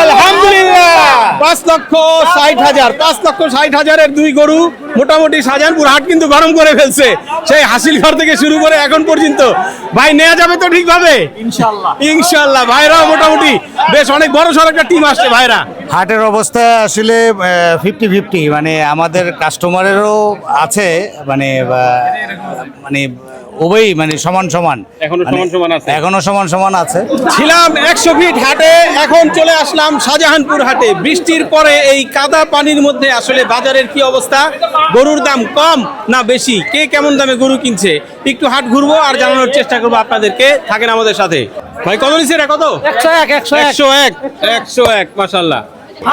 আলহামদুলিল্লাহ 5,60,000 5,60,000-এর দুই গরু মোটামুটি শাহজাহানপুর হাট কিন্তু গরম করে ফেলছে। সেই হাসিল ঘর থেকে শুরু করে এখন পর্যন্ত ভাই নেওয়া যাবে তো ঠিকভাবে? ইনশাল্লাহ ভাইরাও মোটামুটি বেশ অনেক বড় সড় একটা টিম আসছে ভাইরা। হাটের অবস্থা আসলে 50-50, মানে আমাদের কাস্টমারেরও আছে, মানে মানে উভয়ই মানে সমান সমান, এখনো সমান সমান আছে। ছিলাম 100 ফিট হাটে, এখন চলে আসলাম শাহজাহানপুর হাটে। বৃষ্টির পরে এই কাদা পানির মধ্যে আসলে বাজারের কি অবস্থা, গরুর দাম কম না বেশি, কে কেমন দামে গরু কিনছে, একটু হাট ঘুরবো আর জানানোর চেষ্টা করবো আপনাদেরকে। থাকেন আমাদের সাথে। ভাই কত নিচ্ছে এটা? কত? 101 মাশাআল্লাহ।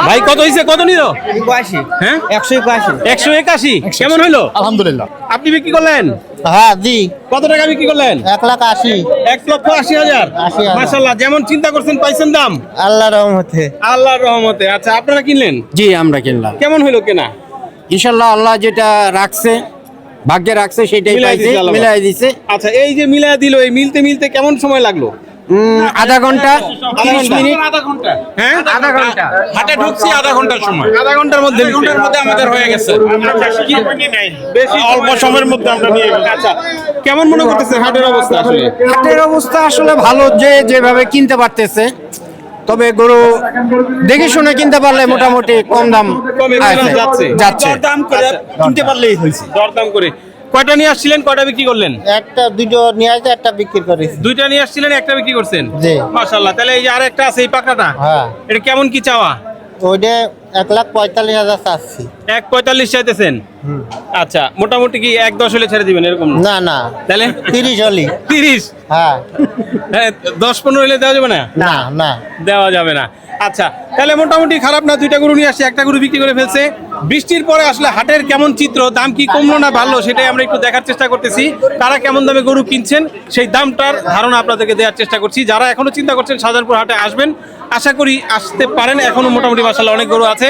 ভাই কত হইছে, কত নিল? 81। হ্যাঁ 181। কেমন হইলো? আলহামদুলিল্লাহ। আপনি বিক্রি করলেন? হ্যাঁ জি। কত টাকা বিক্রি করলেন? 1,80,000। 1,80,000 মাশাআল্লাহ। যেমন চিন্তা করছেন পাইছেন দাম? আল্লাহর রহমতে। আল্লাহর রহমতে। আচ্ছা আপনারা কিনলেন? জি আমরা কিনলাম। কেমন হইলো কেনা? ইনশাআল্লাহ আল্লাহ যেটা রাখছে, ভাগ্যে রাখছে সেটাই পাইছে, মিলাই দিছে। আচ্ছা এই যে মিলাই দিল, এই মিলতে কেমন সময় লাগলো? আধা ঘন্টা 30 মিনিট। হ্যাঁ আধা ঘন্টা হাটে ঢুকছি আধা ঘন্টার সময়, আধা ঘন্টার মধ্যে আমাদের হয়ে গেছে। বেশি অল্প সময়ের মধ্যে আমরা নিয়ে গেছি। আচ্ছা কেমন মনে করতেছে হাটের অবস্থা? আসলে হাটের অবস্থা আসলে ভালো, যে যেভাবে কিনতে পারতেছে। তবে গরু দেখে শুনে কিনতে পারলে মোটামুটি কম দাম যাচ্ছে। দাম করে কিনতে পারলেই হয়েছে। দরদাম করে। কয়টা নিয়ে আসছিলেন, কয়টা বিক্রি করলেন? একটা দুটো নিয়ে আসে, একটা বিক্রি করেছি। দুইটা নিয়ে আসছিলেন, একটা বিক্রি করছেন? জি। মাশাআল্লাহ। তাহলে এই যে আরেকটা আছে এই পাকাটা, হ্যাঁ এটা কেমন কি চাওয়া? ওইটা 1,45,000 চাচ্ছি। 1,45 চাইতেছেন? আচ্ছা মোটামুটি কি 1,10 হলে ছেড়ে দিবেন এরকম? না না, তাহলে 30 হলি। 30? হ্যাঁ 10-15 হলে দেওয়া যাবে না? না না দেওয়া যাবে না। আচ্ছা তাহলে মোটামুটি খারাপ না, দুইটা গরু নিয়ে আসছে, একটা গরু বিক্রি করে ফেলছে। বৃষ্টির পরে আসলে হাটের কেমন চিত্র, দাম কি কমলো না বাড়লো, সেটাই আমরা একটু দেখার চেষ্টা করতেছি। তারা কেমন দামে গরু কিনছেন সেই দামটার ধারণা আপনাদেরকে দেওয়ার চেষ্টা করছি। যারা এখনো চিন্তা করছেন শাহজাহানপুর হাটে আসবেন, আশা করি আসতে পারেন। এখনো মোটামুটি মাশাআল্লাহ অনেক গরু আছে।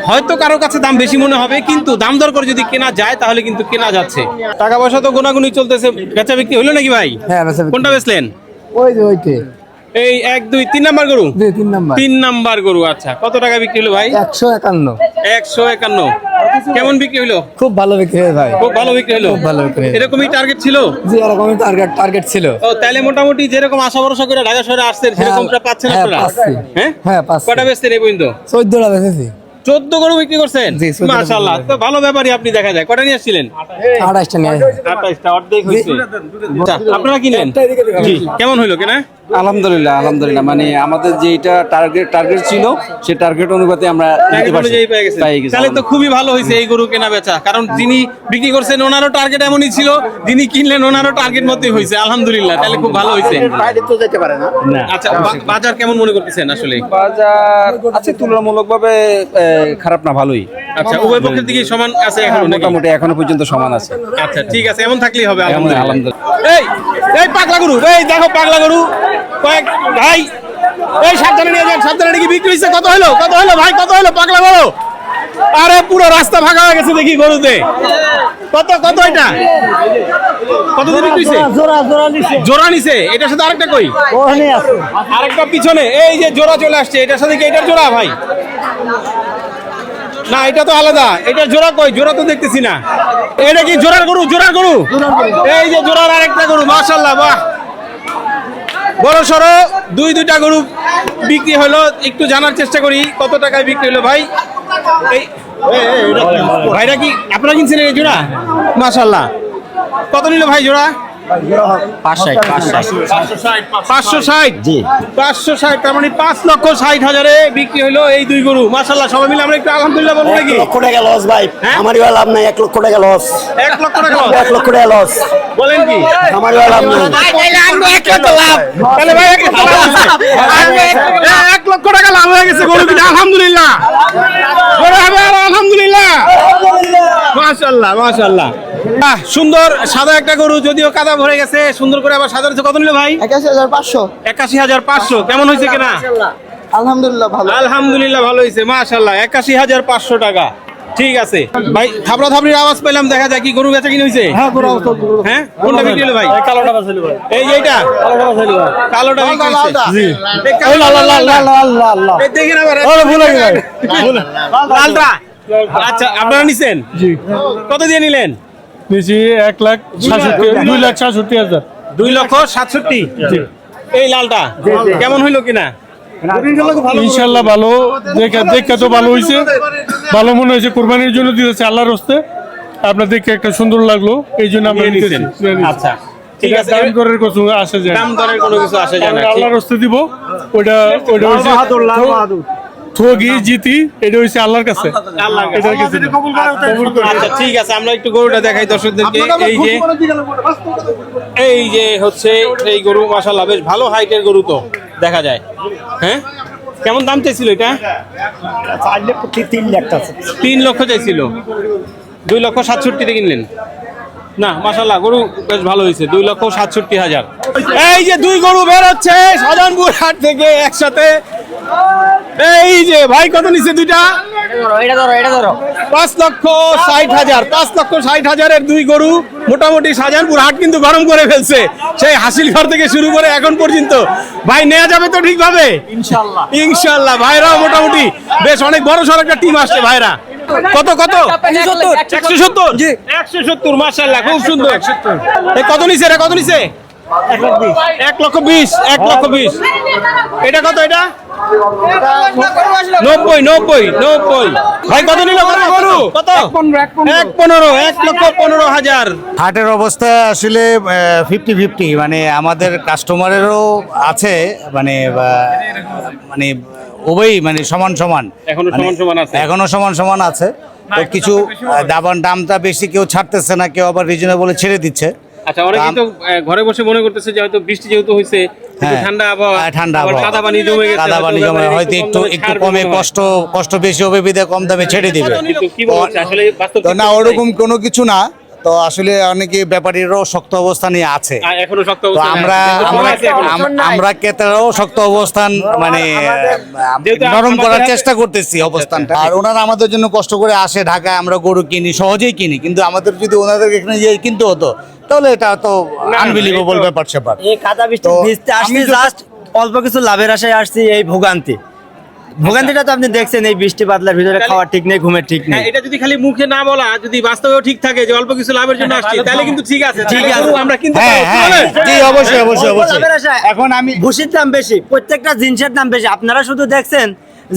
হয়তো কারো কাছে দাম বেশি মনে হবে, কিন্তু দাম দর করে যদি কেনা যায় তাহলে কিন্তু কেনা যাচ্ছে। টাকা পয়সা তো গোনাগুনি চলতেছে। বেচা বিক্রি হলো নাকি ভাই? হ্যাঁ কোনটা বেচলেন? ওই যে ওইতে এই 1 2 3 নাম্বার গরু? 3 নাম্বার। 3 নাম্বার গরু। আচ্ছা কত টাকা বিক্রি হলো ভাই? 151। 151। কেমন বিক্রি হলো? খুব ভালো বিক্রি হয় ভাই। খুব ভালো বিক্রি হলো। খুব ভালো বিক্রি। এরকমই টার্গেট ছিল? জি এরকমই টার্গেট ছিল। ও তাহলে মোটামুটি যেরকম আশা ভরসা করে ঢাকা শহরে আসছেন সেরকমটা পাচ্ছেন আপনারা? হ্যাঁ হ্যাঁ পাচ্ছি। কয়টা বেচছেন এই পর্যন্ত? 14টা বেচেছি। 14 গরু বিক্রি করছেন? জি, 14 মাশাআল্লাহ। তো ভালো ব্যাপারই আপনি দেখা যায়। কয়টা নিয়ে আসছিলেন? 28টা নিয়ে আসি। 28টা, অর্ধেক হইছে। আচ্ছা আপনারা কিনলেন? জি। কেমন হইলো কেনা? আলহামদুলিল্লাহ মানে আমাদের যেটা টার্গেট ছিল সেই টার্গেট অনুপাতে আমরা টার্গেট অনুযায়ী পেয়ে গেছেন। তাহলে তো খুবই ভালো হয়েছে এই গরু কেনা বেচা, কারণ যিনি বিক্রি করছেন ওনারও টার্গেট এমনই ছিল, যিনি কিনলেন ওনারও টার্গেট মতোই হয়েছে। আলহামদুলিল্লাহ, তাহলে খুব ভালো হয়েছে। বাইরে তো যেতে পারে না। আচ্ছা বাজার কেমন মনে করতেছেন আসলে? বাজার আছে তুলনামূলকভাবে খারাপ না, ভালোই। আচ্ছা উভয় পক্ষের দিকে সমান আছে এখন? মোটামুটি এখনো পর্যন্ত সমান আছে। আচ্ছা ঠিক আছে, এমন থাকলেই হবে। আলহামদুলিল্লাহ। আলহামদুলিল্লাহ। এই পাগলা গরু, এই দেখো পাগলা গরু কয়েক ভাই, এই সাবধানে নিয়ে যান, সাবধানে। কি বিক্রি হয়েছে? কত হলো ভাই, কত হলো পাগলা গরু? আরে পুরো রাস্তা ফাঁকা হয়ে গেছে দেখি গরুতে। কত এটা কত দিয়ে বিক্রি হয়েছে? জোড়া নিছে। এটার সাথে আরেকটা কই? আরেকটা পিছনে। এই যে জোড়া চলে আসছে, এটার সাথে কি এটার জোড়া ভাই? না এটা তো আলাদা। এটার জোড়া কই? জোড়া তো দেখতেছি না। এটা কি জোড়ার গরু? এই যে জোড়ার আরেকটা গরু। মাশাআল্লাহ, বাহ, বড় সড়ো দুইটা গরু বিক্রি হলো। একটু জানার চেষ্টা করি কত টাকায় বিক্রি হলো ভাই। এই ভাইরা কি আপনারা কিনছেন এই জোড়া? মাশাআল্লাহ। কত নিল ভাই জোড়া? 560। জি 560, তার মানে 5,60,000-এ বিক্রি হলো এই দুই গরু। মাশাআল্লাহ। সবাই মিলে আমরা একটু আলহামদুলিল্লাহ বলবো নাকি? 1 লক্ষ টাকা লস ভাই। আমারই লাভ নাই। 1 লক্ষ টাকা লস। 1 লক্ষ টাকা লস? 1 লক্ষ টাকা লস বলেন কি? আমারই লাভ নাই। তাহলে ভাই 1 লক্ষ টাকা লাভ হয়ে গেছে গরু কিনে। আলহামদুলিল্লাহ। আলহামদুলিল্লাহ। মাশাআল্লাহ। সুন্দর সাদা একটা গরু, যদিও কাদা ভরে গেছে, সুন্দর করে আবার সাদা। কত নিল ভাই? 81,500। 81,500। কেমন হয়েছে কেনা? আলহামদুলিল্লাহ ভালো। আলহামদুলিল্লাহ ভালো হয়েছে। মাশাআল্লাহ। 81,500 টাকা। ঠিক আছে ভাই, থাবড়া থাবড়ির আওয়াজ পেলাম, দেখা যায় কি গরু বেচা কিনে হয়েছে? হ্যাঁ, কোনটা বিক্রি হলো ভাই? কালোটা বাছিল ভাই, এই যে এইটা কালোটা বিক্রি হয়েছে। জি এই দেখেন আবার লালটা। আচ্ছা, আপনারা নিছেন? কত দিয়ে নিলেন? নিচে 1,67,000 2,67,000। এই লালটা কেমন হইলো কিনা? ইনশাল্লাহ ভালো, দেখে তো ভালো হয়েছে, ভালো মনে হয়েছে, কোরবানির জন্য দিয়েছে আল্লাহর হস্তে। আপনার দেখে একটা সুন্দর লাগলো, এই জন্য আমরা নিয়ে নিতেছি। নিছেন। আচ্ছা, ঠিক আছে। দাম দরের কিছু আসে যায় না। দাম দরের কোনো কিছু আসে যায় না। আল্লাহর হস্তে দিব, ওটা হয়েছে ঠগি জিতি, এটা হয়েছে আল্লাহর কাছে। আল্লাহর কাছে। এটার কিছু না। আচ্ছা, ঠিক আছে, আমরা একটু গরুটা দেখাই দর্শকদেরকে। এই যে হচ্ছে এই গরু, মাশাআল্লাহ বেশ ভালো হাইটের গরু তো দেখা যায়। হ্যাঁ, কেমন দাম চাইছিল এটা? 3 লক্ষ চাইছিল, 2,67,000 কিনলেন। না, মাশাআল্লাহ গরু বেশ ভালো হয়েছে, 2,67,000। এই যে দুই গরু বের হচ্ছে শাহজাহানপুর হাট থেকে একসাথে। এই যে ভাই, কত নিচ্ছে দুইটা? 5,60,000। 5,60,000 দুই গরু। মোটামুটি শাহজাহানপুর হাট কিন্তু গরম করে ফেলছে, সেই হাসিল ঘর থেকে শুরু করে এখন পর্যন্ত। ভাই নেওয়া যাবে তো ঠিকভাবে? ইনশাল্লাহ। ভাইরা মোটামুটি বেশ অনেক বড় সড় একটা টিম আসছে ভাইরা। কত 170? মাশাআল্লাহ, খুব সুন্দর। কত নিছে এটা? কত নিছে? 1,20,000। 1,20,000। এটা কত? এটা 90। ভাই কত নিল গরু? কত? 1,15,000। হাটের অবস্থা আসলে 50-50, মানে আমাদের কাস্টমারেরও আছে, মানে মানে উভয়ই মানে সমান সমান, এখনো সমান সমান আছে। এখনো সমান সমান আছে। তো কিছু দামটা বেশি কেউ ছাড়তেছে না, কেউ আবার রিজনেবলে ছেড়ে দিচ্ছে। আচ্ছা, অনেকেই তো ঘরে বসে মনে করতেছে যে হয়তো বৃষ্টি যেহেতু হয়েছে, হ্যাঁ, ঠান্ডা আবহাওয়া, ঠান্ডা আবার আবহাওয়া, কাদা পানি জমে গেছে, কাদা পানি জমে হয়তো একটু কমে কষ্ট বেশি হবে, বিধে কম দামে ছেড়ে দিবে। কিন্তু কি বলছে আসলে বাস্তব তো না, ওরকম কোনো কিছু না। তো আসলে অনেকে ব্যাপারীরাও শক্ত অবস্থানে আছে। এখনো শক্ত তো অবস্থা আমরা ক্রেতারাও শক্ত অবস্থান মানে নরম করার চেষ্টা করতেছি অবস্থানটা। আর ওনারা আমাদের জন্য কষ্ট করে আসে ঢাকায়, আমরা গরু কিনি, সহজেই কিনি। কিন্তু আমাদের যদি ওনাদের এখানে গিয়ে কিনতে হতো, তাহলে এটা তো আনবিলিভেবল ব্যাপার স্যাপার। এই কাদা বৃষ্টি ভিজতে আসছি, জাস্ট অল্প কিছু লাভের আশায় আসছি। এই ভোগান্তিটা তো আপনি দেখছেন, এই বৃষ্টি বাদলার ভিতরে খাওয়া ঠিক নেই, ঘুমের ঠিক নেই। এটা যদি খালি মুখে না বলা, যদি বাস্তবেও ঠিক থাকে যে অল্প কিছু লাভের জন্য আসছি, তাহলে কিন্তু ঠিক আছে, ঠিক আছে। আমরা কিন্তু জি, অবশ্যই অবশ্যই অবশ্যই। লাভের আশায় এখন আমি ভুসির দাম বেশি, প্রত্যেকটা জিনিসের দাম বেশি। আপনারা শুধু দেখছেন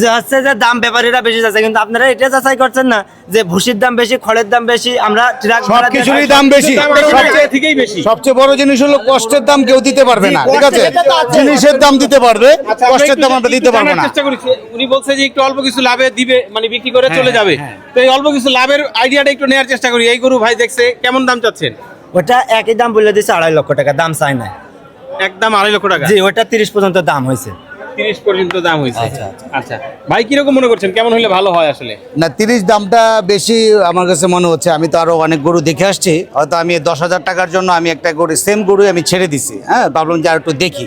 যে হচ্ছে যে দাম ব্যাপারীরা বেশি যাচ্ছে, কিন্তু আপনারা এটা যাচাই করছেন না যে ভুসির দাম বেশি, খড়ের দাম বেশি, আমরা ট্রাক ভাড়া দিয়ে সবকিছুরই দাম বেশি। থেকেই বেশি। সবচেয়ে বড় জিনিস হলো কষ্টের দাম কেউ দিতে পারবে না, ঠিক আছে? জিনিসের দাম দিতে পারবে, কষ্টের দাম আমরা দিতে পারবো না। চেষ্টা করেছি, উনি বলছে যে একটু অল্প কিছু লাভে দিবে, মানে বিক্রি করে চলে যাবে। তো এই অল্প কিছু লাভের আইডিয়াটা একটু নেওয়ার চেষ্টা করি। এই গরু ভাই দেখছে, কেমন দাম চাচ্ছেন? ওটা একই দাম বলে দিচ্ছে 2.5 লক্ষ টাকা, দাম চাই না। একদম 2.5 লক্ষ টাকা? জি, ওটা 30 পর্যন্ত দাম হয়েছে। 30 পর্যন্ত দাম হয়েছে। আচ্ছা ভাই, কিরকম মনে করছেন, কেমন হলে ভালো হয় আসলে? না, 30 দামটা বেশি আমার কাছে মনে হচ্ছে। আমি তো আরো অনেক গরু দেখে আসছি, হয়তো আমি 10,000 টাকার জন্য আমি একটা গরু, সেম গরু আমি ছেড়ে দিছি। হ্যাঁ, ভাবলাম যে আর একটু দেখি।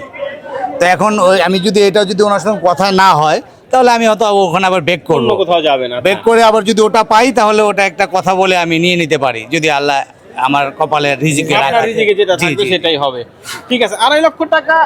তো এখন আমি যদি এটা যদি ওনার সঙ্গে কথা না হয়, তাহলে আমি হয়তো ওখানে আবার বেক অন্য করবো। কোথাও যাবে না। বেক করে আবার যদি ওটা পাই, তাহলে ওটা একটা কথা বলে আমি নিয়ে নিতে পারি, যদি আল্লাহ আমার কপালে রিজিকে আপনার রাখে। রিজিকে যেটা জি, থাকবে জি। সেটাই হবে। ঠিক আছে, 2.5 লক্ষ টাকা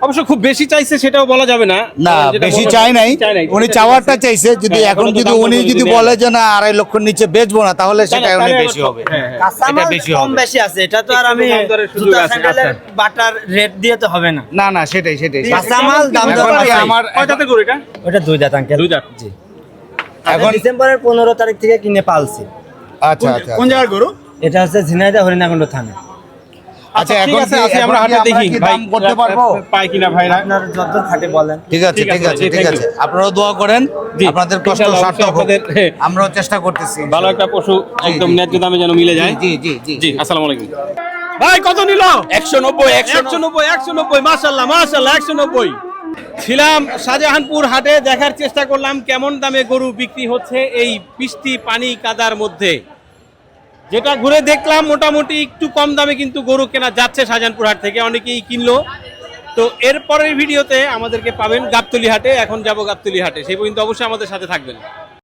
অবশ্য খুব বেশি চাইছে, সেটাও বলা যাবে না। না, যেটা বেশি বলা- চাই নাই, চাই নাই। উনি চাওয়ারটা চাইছে। যদি হ্যাঁ, এখন এখনো তো যদি দাম উনি দর যদি নেয়। বলে যে না 2.5 লক্ষের নিচে বেচবো না, তাহলে সেটা অনেক বেশি হবে। হ্যাঁ, হ্যাঁ। কাঁচামাল বেশি কম হবে। বেশি আছে, এটা তো আর আমি দাম দরের সুযোগ জুতা আছে, স্যান্ডেলের আচ্ছা। বাটার রেট দিয়ে তো হবে না। না না, সেটাই কাঁচামাল দাম দর এখন কি আছে। আমার কয় দাঁতের গরু এটা? ওটা 2 দাঁত আঙ্কেল। 2 দাঁত। জি। এখন- এখন ডিসেম্বরের 15 তারিখ থেকে কিনে পালছি। আচ্ছা আচ্ছা কোন জায়গার গরু? এটা হচ্ছে ঝিনাইদহ হরিণাকুণ্ড থানা। আচ্ছা, ঠিক এখন আছে, কি- আসি এখন আমরা কি হাটে আমরা দেখি কি ভাই দাম করতে পারবো? পাই কিনা ভাইরা। আপনার যত খাটে বলেন। ঠিক আছে, ঠিক আছে, ঠিক আছে, জি, ঠিক thank আছে। you. আপনারাও দোয়া করেন, জি, আপনাদের কষ্ট ইনশাআল্লাহ, সার্থক হোক। আপনাদের, হ্যাঁ। আমরাও চেষ্টা করতেছি। ভালো একটা পশু একদম ন্যায্য দামে যেন মিলে যায়। জি জি জি জি, আসসালামু আলাইকুম। ভাই কত নিল? 190। মাশাআল্লাহ মাশাআল্লাহ, 190। ছিলাম শাহজাহানপুর হাটে, দেখার চেষ্টা করলাম কেমন দামে গরু বিক্রি হচ্ছে এই বৃষ্টি পানি কাদার মধ্যে। যেটা ঘুরে দেখলাম মোটামুটি একটু কম দামে কিন্তু গরু কেনা যাচ্ছে শাহজাহানপুর হাট থেকে, অনেকেই কিনলো। তো এরপরের ভিডিওতে আমাদেরকে পাবেন গাবতলী হাটে। এখন যাব গাবতলী হাটে, সেই পর্যন্ত অবশ্যই আমাদের সাথে থাকবেন।